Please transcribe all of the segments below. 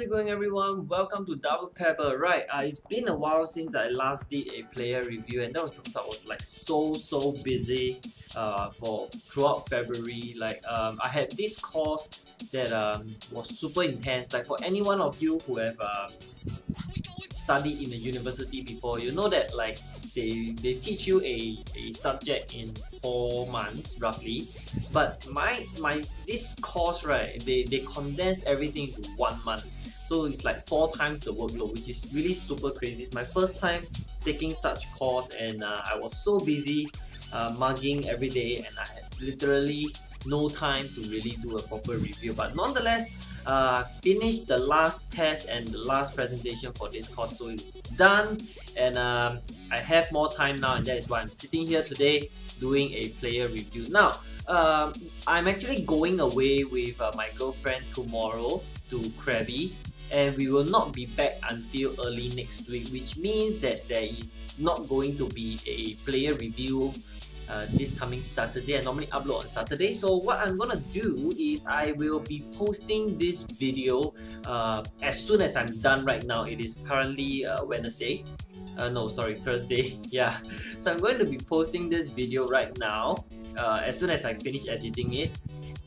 it going, everyone? Welcome to Double Pepper. Right, it's been a while since I last did a player review, and that was because I was like so busy for throughout February. I had this course that was super intense. Like for any one of you who have studied in a university before, you know that like they teach you a subject in 4 months roughly, but my this course, right, they condense everything into 1 month, so it's like 4 times the workload, which is really super crazy. It's my first time taking such course, and I was so busy mugging every day, and I had literally no time to really do a proper review. But nonetheless, finished the last test and the last presentation for this course, so it's done, and I have more time now, and that is why I'm sitting here today doing a player review. Now, I'm actually going away with my girlfriend tomorrow to Krabi, and we will not be back until early next week, which means that there is not going to be a player review this coming Saturday. I normally upload on Saturday, so what I'm gonna do is I will be posting this video as soon as I'm done. Right now it is currently Wednesday, no sorry, Thursday. Yeah, so I'm going to be posting this video right now as soon as I finish editing it,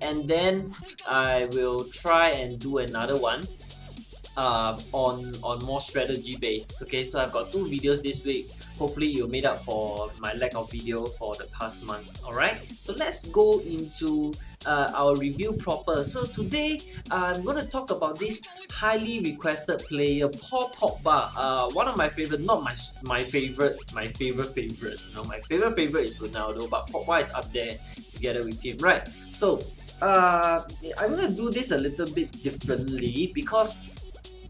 and then I will try and do another one on more strategy based. Okay, so I've got 2 videos this week. Hopefully you made up for my lack of video for the past month. Alright, so let's go into our review proper. So today I'm going to talk about this highly requested player, Paul Pogba. One of my favorite, not my favorite, my favorite. You know, my favorite is Ronaldo, but Pogba is up there together with him. Right, so I'm going to do this a little bit differently because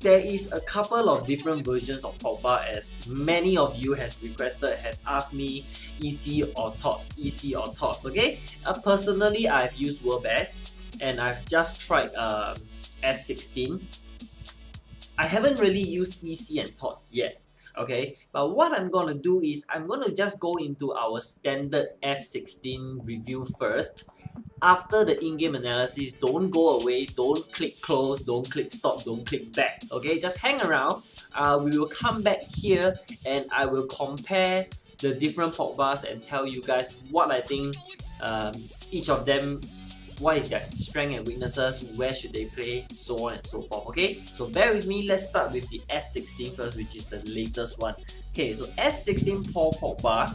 there is a couple of different versions of Pogba, as many of you have requested, have asked me EC or TOTS, okay? Personally, I've used World Best, and I've just tried S16. I haven't really used EC and TOTS yet, okay? But what I'm gonna do is, I'm gonna just go into our standard S16 review first. After the in-game analysis, don't go away, don't click close, don't click stop, don't click back, okay? Just hang around. We will come back here, and I will compare the different Pogbas and tell you guys what I think each of them, what is their strength and weaknesses, where should they play, so on and so forth, okay? So bear with me, let's start with the S16 first, which is the latest one. Okay, so S16 Paul Pogba.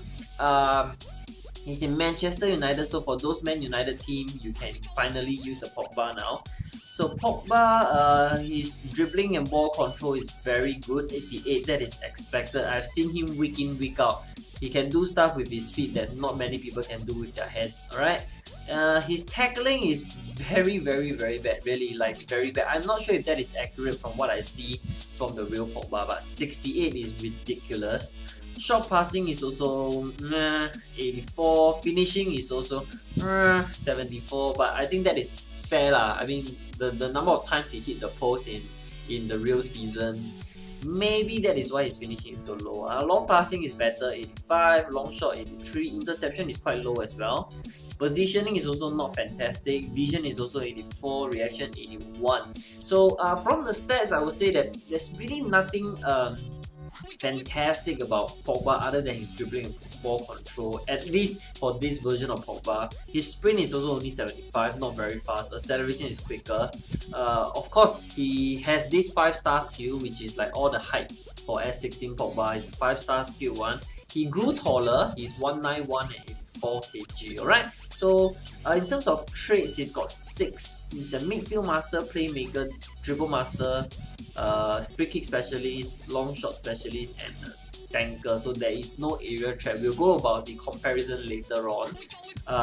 He's in Manchester United, so for those Man United team, you can finally use a Pogba now. So Pogba, his dribbling and ball control is very good, 88, that is expected. I've seen him week in, week out. He can do stuff with his feet that not many people can do with their heads, alright? His tackling is very bad, really, like very bad. I'm not sure if that is accurate from what I see from the real Pogba, but 68 is ridiculous. Short passing is also 84, finishing is also 74, but I think that is fair lah. I mean, the number of times he hit the post in the real season, maybe that is why his finishing is so low. Long passing is better, 85, long shot 83, interception is quite low as well. Positioning is also not fantastic, vision is also 84, reaction 81. So from the stats, I would say that there's really nothing fantastic about Pogba other than his dribbling and ball control, at least for this version of Pogba. His sprint is also only 75, not very fast. Acceleration is quicker. Of course, he has this 5-star skill, which is like all the hype for S16 Pogba. It's a 5-star skill one. He grew taller. He's 191 and 84 kg. Alright, so in terms of traits, he's got 6. He's a midfield master, playmaker, dribble master, free kick specialist, long shot specialist, and tanker. So there is no area threat. We'll go about the comparison later on.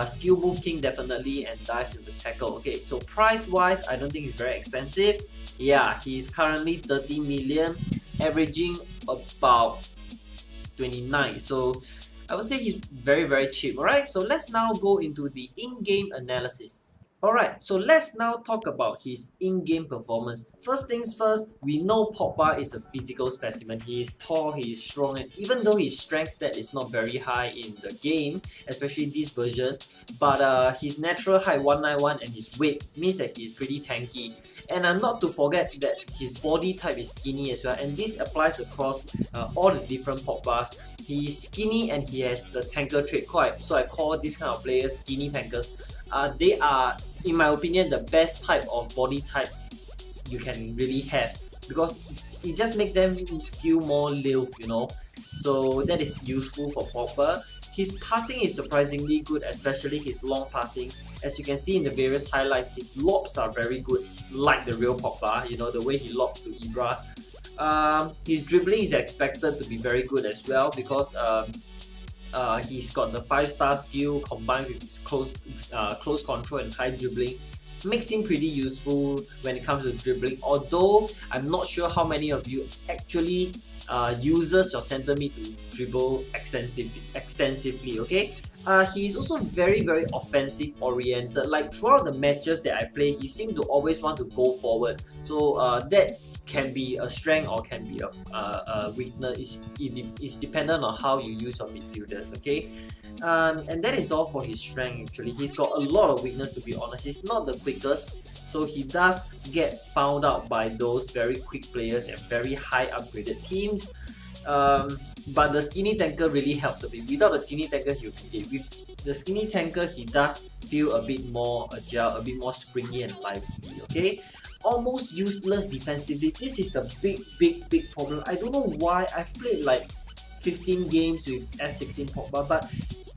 Skill move king definitely, and dives into tackle. Okay, so price wise, I don't think it's very expensive. Yeah, he's currently 30 million, averaging about 29. So I would say he's very cheap. Alright, so let's now go into the in-game analysis. Alright, so let's now talk about his in-game performance. First things first, we know Pogba is a physical specimen. He is tall, he is strong, and even though his strength stat is not very high in the game, especially this version, but his natural height 191 and his weight means that he is pretty tanky. And not to forget that his body type is skinny as well, and this applies across all the different Pogbas. He's skinny and he has the tanker trait, so I call this kind of players skinny tankers. They are, in my opinion, the best type of body type you can really have, because it just makes them feel more live, you know. So that is useful for Pogba. His passing is surprisingly good, especially his long passing. As you can see in the various highlights, his lobs are very good, like the real Pogba, you know, the way he lobs to Ibra. His dribbling is expected to be very good as well, because he's got the 5-star skill combined with his close control and high dribbling. Makes him pretty useful when it comes to dribbling, although I'm not sure how many of you actually uses your center mid to dribble extensively, okay? He's also very offensive oriented. Like throughout the matches that I play, he seems to always want to go forward. So that can be a strength or can be a weakness. It's dependent on how you use your midfielders, okay? And that is all for his strength actually. He's got a lot of weakness, to be honest. He's not the quickest, so he does get found out by those very quick players and very high upgraded teams. But the skinny tanker really helps a bit. Without the skinny tanker, he'll be dead. With the skinny tanker, he does feel a bit more agile, a bit more springy and lively, okay? Almost useless defensively. This is a big problem. I don't know why. I've played like 15 games with S16 Pogba, but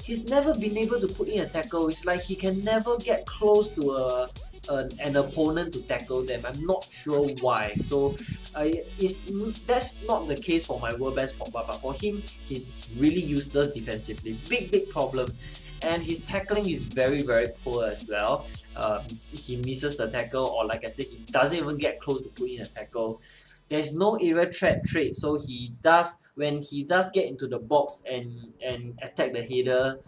he's never been able to put in a tackle. It's like he can never get close to an opponent to tackle them. I'm not sure why. So that's not the case for my world best Pogba, but for him, he's really useless defensively. Big problem. And his tackling is very poor as well. He misses the tackle, or like I said, he doesn't even get close to putting a tackle. There's no area threat trait, so when he does get into the box and attack the header,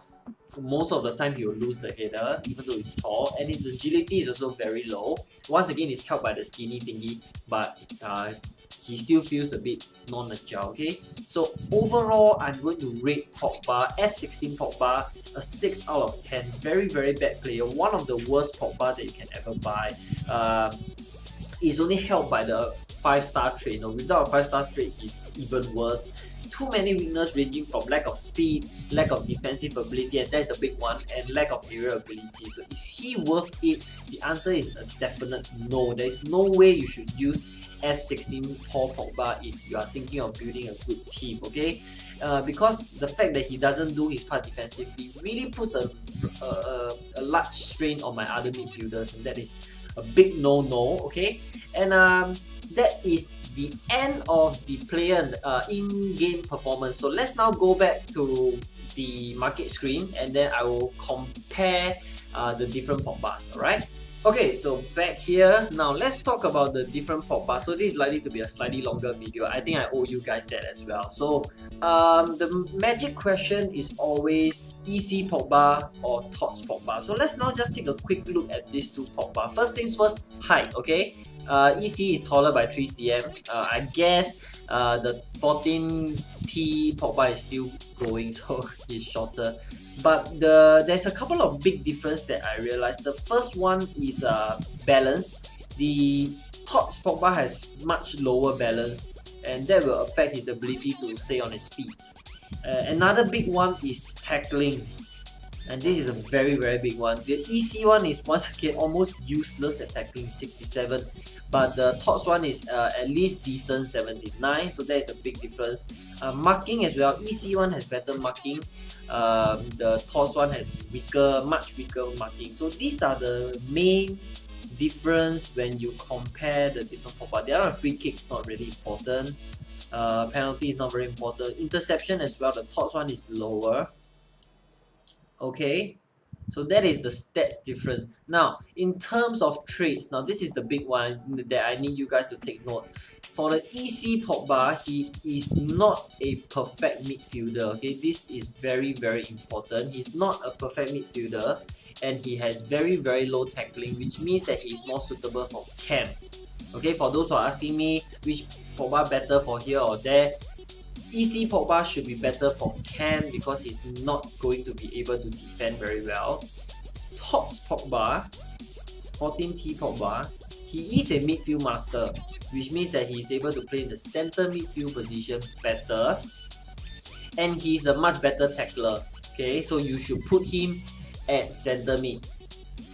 most of the time he will lose the header, even though he's tall, and his agility is also very low. Once again, it's helped by the skinny thingy, but he still feels a bit non-agile, okay? So overall, I'm going to rate Pogba, S16 Pogba, a 6 out of 10. Very bad player, one of the worst Pogba that you can ever buy. He's only helped by the 5-star trait. No, without a 5-star trait, he's even worse. Too many weaknesses ranging from lack of speed, lack of defensive ability, and that's the big one, and lack of aerial ability. So is he worth it? The answer is a definite no. There is no way you should use S16 Paul Pogba if you are thinking of building a good team, okay? Because the fact that he doesn't do his part defensively really puts a large strain on my other midfielders, and that is a big no-no, okay? And that is the end of the player in-game performance. So let's now go back to the market screen, and then I will compare the different Pogbas, alright? Okay, so back here, now let's talk about the different Pogbas. So this is likely to be a slightly longer video. I think I owe you guys that as well. So the magic question is always EC Pogba or TOTS Pogba. So let's now just take a quick look at these two Pogba. First things first, height, okay? EC is taller by 3 cm. I guess the 14T Pogba is still growing, so he's shorter. But there's a couple of big differences that I realized. The first one is balance. The TOTS Pogba has much lower balance, and that will affect his ability to stay on his feet. Another big one is tackling, and this is a very big one. The EC one is once again almost useless at tackling, 67, but the TOTS one is at least decent, 79, so that is a big difference. Marking as well, EC one has better marking, the TOTS one has much weaker marking. So these are the main difference when you compare the different Pogba. The other free kick is not really important, penalty is not very important, interception as well, the TOTS one is lower. Okay, so that is the stats difference. Now, in terms of traits, now this is the big one that I need you guys to take note. For the EC Pogba, he is not a perfect midfielder, okay? This is very important. He's not a perfect midfielder, and he has very low tackling, which means that he's more suitable for cam. Okay, for those who are asking me which Pogba better for here or there, EC Pogba should be better for cam because he's not going to be able to defend very well. TOTS Pogba, 14T Pogba, he is a midfield master, which means that he is able to play the center midfield position better, and he's a much better tackler. Okay, so you should put him at center mid.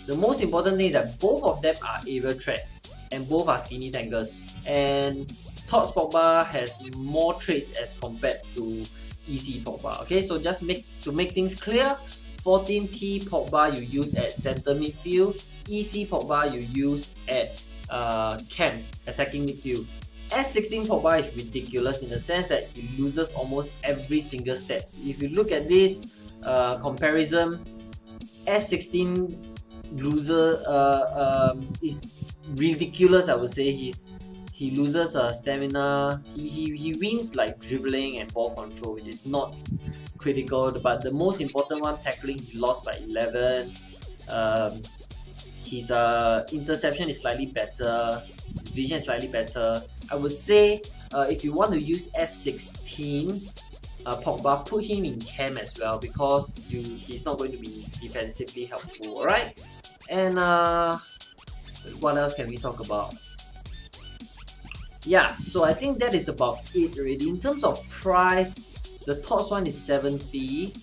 The most important thing is that both of them are aerial threats and both are skinny tankers. And Tots Pogba has more traits as compared to EC Pogba. Okay, so just to make things clear, 14T Pogba you use at center midfield, EC Pogba you use at cam, attacking midfield. S16 Pogba is ridiculous in the sense that he loses almost every single stats. If you look at this comparison, S16 loser is ridiculous. I would say he loses stamina. He wins like dribbling and ball control, which is not critical. But the most important one, tackling, he lost by 11. His interception is slightly better. His vision is slightly better. I would say if you want to use S16 Pogba, put him in cam as well, because he's not going to be defensively helpful. Alright? And what else can we talk about? Yeah, so I think that is about it already. In terms of price, the Tots one is 70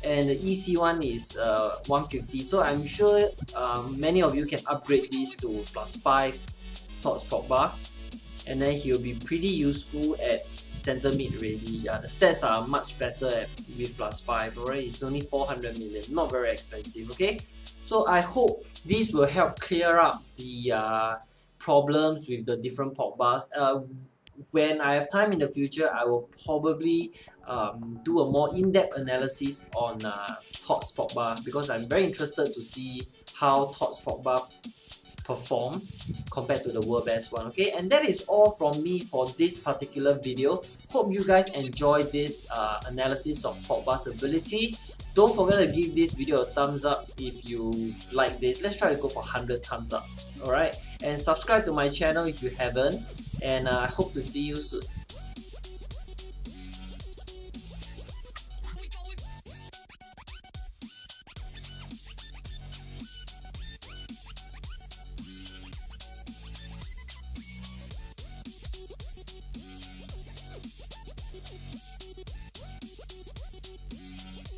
and the EC one is 150. So I'm sure many of you can upgrade these to +5 Tots Pogba, and then he'll be pretty useful at center mid already. Yeah, the stats are much better with +5. Alright, it's only 400 million, not very expensive. Okay, so I hope this will help clear up the problems with the different Pogbas. When I have time in the future, I will probably do a more in-depth analysis on Tots Pogba, because I'm very interested to see how Tots Pogba perform compared to the world best one. Okay, and that is all from me for this particular video. Hope you guys enjoyed this analysis of Pogba's ability. Don't forget to give this video a thumbs up if you like this. Let's try to go for 100 thumbs ups. Alright, and subscribe to my channel if you haven't, and I hope to see you soon.